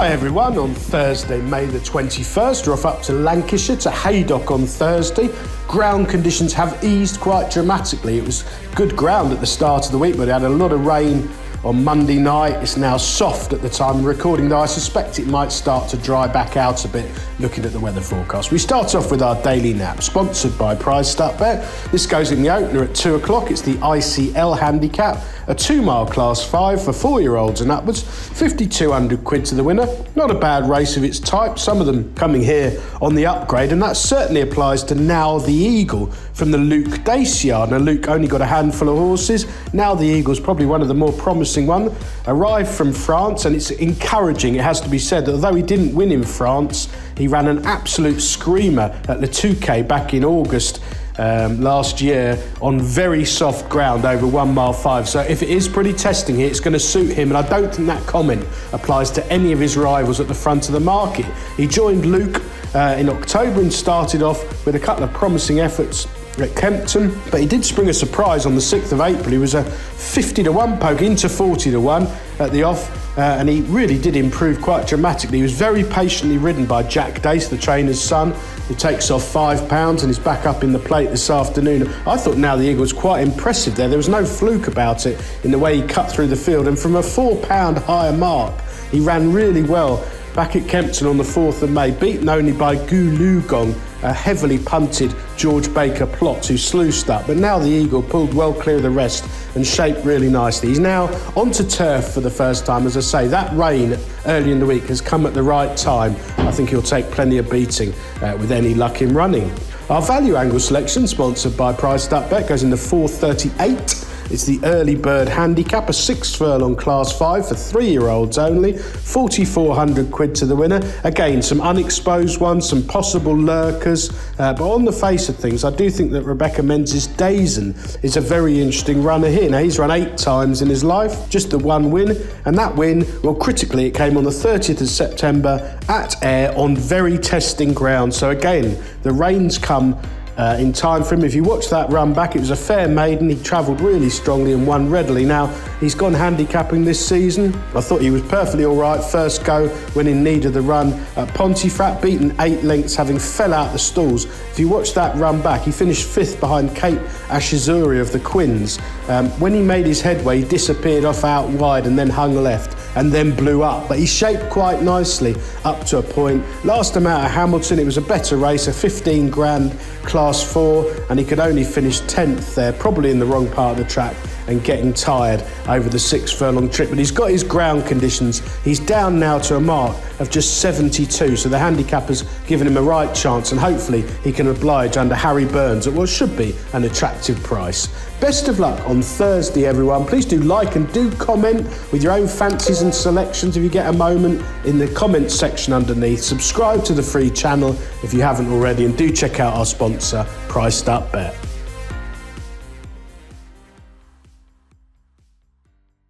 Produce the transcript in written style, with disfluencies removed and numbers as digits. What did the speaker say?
Hi everyone, on Thursday, May the 21st, we're off up to Lancashire to Haydock on Thursday. Ground conditions have eased quite dramatically. It was good ground at the start of the week, but it had a lot of rain on Monday night. It's now soft at the time of recording, though I suspect it might start to dry back out a bit looking at the weather forecast. We start off with our daily nap, sponsored by PrizeStart.Bet. This goes in the opener at 2 o'clock. It's the ICL handicap, a 2-mile class 5 for 4-year-olds and upwards, 5,200 quid to the winner. Not a bad race of its type, some of them coming here on the upgrade, and that certainly applies to Now the Eagle from the Luke Dace yard. Now Luke only got a handful of horses. Now the Eagle's probably one of the more promising one. Arrived from France, and it's encouraging, it has to be said, that although he didn't win in France, he ran an absolute screamer at Le Touquet back in August last year on very soft ground over 1 mile 5. So if it is pretty testing here, it's going to suit him, and I don't think that comment applies to any of his rivals at the front of the market. He joined Luke in October and started off with a couple of promising efforts at Kempton, but he did spring a surprise on the 6th of April. He was a 50-1 poke into 40-1 at the off, and he really did improve quite dramatically. He was very patiently ridden by Jack Dace, the trainer's son, who takes off £5 and is back up in the plate this afternoon. I thought Now the Eagle was quite impressive there. There was no fluke about it in the way he cut through the field, and from a £4 higher mark, he ran really well back at Kempton on the 4th of May, beaten only by Gulugong, a heavily punted George Baker Plot who sluiced up. But Now the Eagle pulled well clear of the rest and shaped really nicely. He's now onto turf for the first time. As I say, that rain early in the week has come at the right time. I think he'll take plenty of beating with any luck in running. Our value angle selection, sponsored by PrizeStart.Bet, goes in the 438. It's the early bird handicap, a 6 furlong class 5 for 3-year-olds only, 4,400 quid to the winner. Again, some unexposed ones, some possible lurkers, but on the face of things, I do think that Rebecca Menzies Dazen is a very interesting runner here. Now, he's run 8 times in his life, just the one win, and that win, well, critically, it came on the 30th of September at Ayr on very testing ground. So again, the rains come in time for him. If you watch that run back, it was a fair maiden. He travelled really strongly and won readily. Now, he's gone handicapping this season. I thought he was perfectly all right first go when in need of the run at Pontefract, beaten 8 lengths, having fell out the stalls. If you watch that run back, he finished 5th behind Cape Ashizuri of the Quins. When he made his headway, he disappeared off out wide and then hung left and then blew up. But he shaped quite nicely up to a point. Last time out at Hamilton, it was a better race, a 15 grand class 4, and he could only finish 10th there, probably in the wrong part of the track and getting tired over the 6 furlong trip. But he's got his ground conditions. He's down now to a mark of just 72, so the handicapper's given him a right chance, and hopefully he can oblige under Harry Burns at what should be an attractive price. Best of luck on Thursday, everyone. Please do like and do comment with your own fancies and selections if you get a moment in the comments section underneath. Subscribe to the free channel if you haven't already, and do check out our sponsor, PrizeStart.Bet.